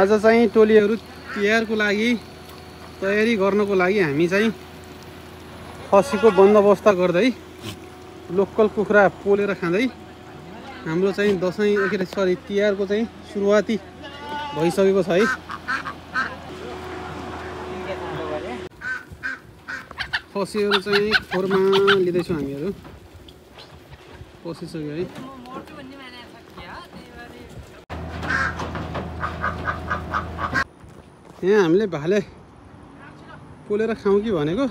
आज चाहिँ टोलीहरू तिहारको लागि तयारी गर्नको लागि हामी चाहिँ खसीको बन्दोबस्त गर्दै लोकल कुखुरा पोलेर खाँदै हाम्रो चाहिँ दसैँ सरी तिहारको चाहिँ सुरुवाती भइसकेको छ है। खसीहरू चाहिँ खोरमा लिँदैछौँ हामीहरू पसिसक्यो है। यहाँ हामीले भाले पोलेर खाउँ कि भनेको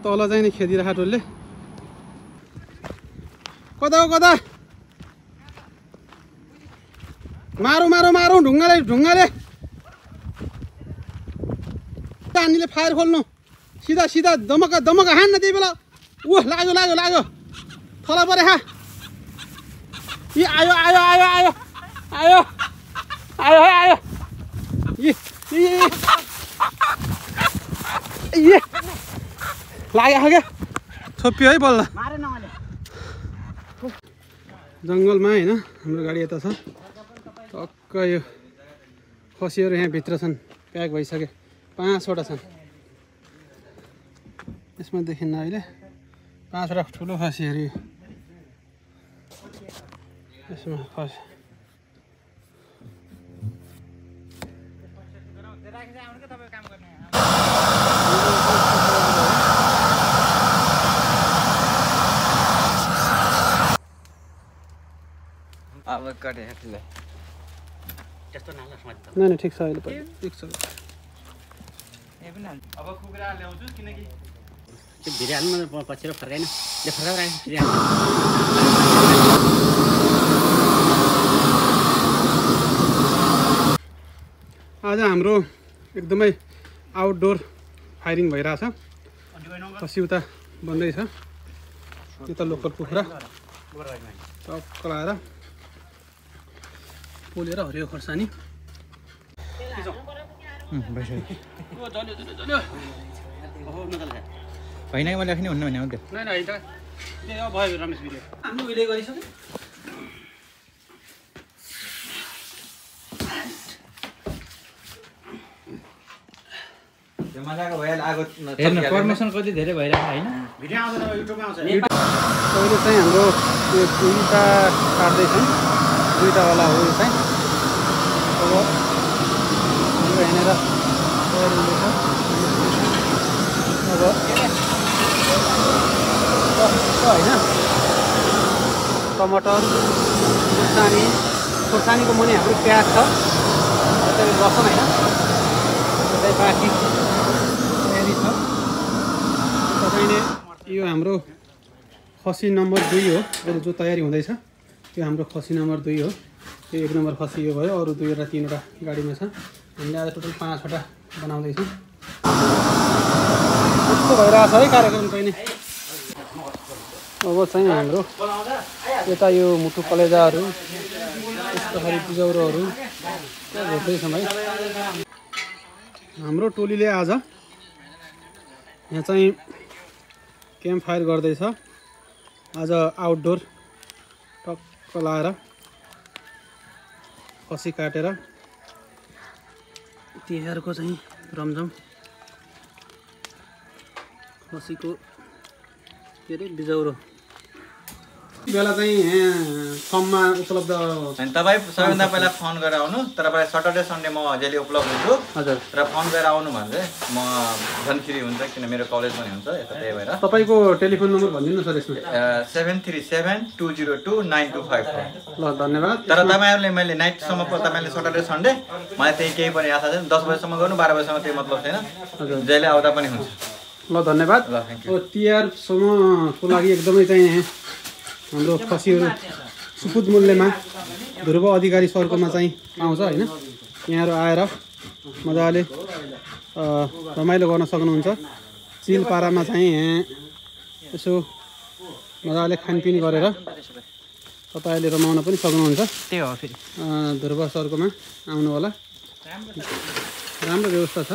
तल चाहिँ नि खेदिरहेको टोलले कता हो कता मारौँ मारौँ मारौँ ढुङ्गाले हान्नेले फायर खोल्नु सिधा सिधा दमका हान्न त्यही बेला ऊ लाग्यो थला परे खा यी आयो लाग्यो क्या छोपियो है बल्ल जङ्गलमा होइन हाम्रो गाडी यता छ टक्क यो खसीहरू यहाँ भित्र छन् प्याक भइसके 5वटा छन् यसमा देखिन्न अहिले 5वटा ठुलो खसीहरू यसमा खसी नहीं ठीक छ अहिले ठिक छ। अब कुखुरा ल्याउँछु किनकि त्यो भिडिहाल्नु पछि फर्काइन आज हाम्रो एकदमै आउटडोर फायरिङ भइरहेछ। खसी उता बन्दैछ यता लोकल कुखुरा टक्क लाएर पोलेर हरियो खोर्सानी होइन मैले राख्ने हुन्न भने आउँथ्यो प्रमोसन कति धेरै भइरहेको होइन अहिले चाहिँ हाम्रो त्यो दुईवटा काट्दैछन् दुईवटावाला हो यो चाहिँ अब यहाँनिर तयारी हुँदैछ। अब होइन टमाटर खोर्सानीको मुनि हाम्रो प्याज छ लसन होइन बाँकी तयारी छ। तपाईँले यो हाम्रो खसी नम्बर 2 हो जो तयारी हुँदैछ त्यो हाम्रो खसी नम्बर 2 हो। त्यो 1 नम्बर खसी यो भयो अरू 2 र 3वटा गाडीमा छ। हामीले आज टोटल 5वटा बनाउँदैछौँ। कस्तो भइरहेछ है कार्यक्रम चाहिँ नि। अब चाहिँ हाम्रो यता यो मुटु कलेजाहरू यस्तोखेरि बिजौरोहरू घोट्दैछौँ है। हाम्रो टोलीले आज यहाँ चाहिँ क्याम्प फायर गर्दैछ। आज आउटडोर टक्क लाएर खसी काटेर तिहारको चाहिँ रमझम खसीको के अरे बिजौरो बेला चाहिँ यहाँ फर्ममा उपलब्ध अनि तपाईँ सबैभन्दा पहिला फोन गरेर आउनु। तर तपाईँ सटरडे सन्डे म जहिले उपलब्ध हुन्छु हजुर र फोन गरेर आउनु भने चाहिँ म झन् फ्री हुन्छ किन मेरो कलेज पनि हुन्छ यता त्यही भएर। तपाईँको टेलिफोन नम्बर भनिदिनु सर यसमा 7372029254। ल धन्यवाद। तर तपाईँहरूले मैले नाइटसम्म तपाईँले सटरडे सन्डे मलाई त्यही केही पनि आशा छैन। 10 बजीसम्म गर्नु 12 बजीसम्म त्यही मतलब छैन जहिले आउँदा पनि हुन्छ। ल धन्यवाद। अब तिहारसम्मको लागि एकदमै चाहिँ हाम्रो खसीहरू सुपुत मूल्यमा ध्रुव अधिकारी सरकोमा चाहिँ पाउँछ होइन। यहाँहरू आएर मजाले रमाइलो गर्न सक्नुहुन्छ। चिलपारामा चाहिँ यसो मजाले खानपिन गरेर तपाईँहरूले रमाउन पनि सक्नुहुन्छ। त्यही हो फेरि ध्रुव सरकोमा आउनु होला। राम्रो व्यवस्था छ।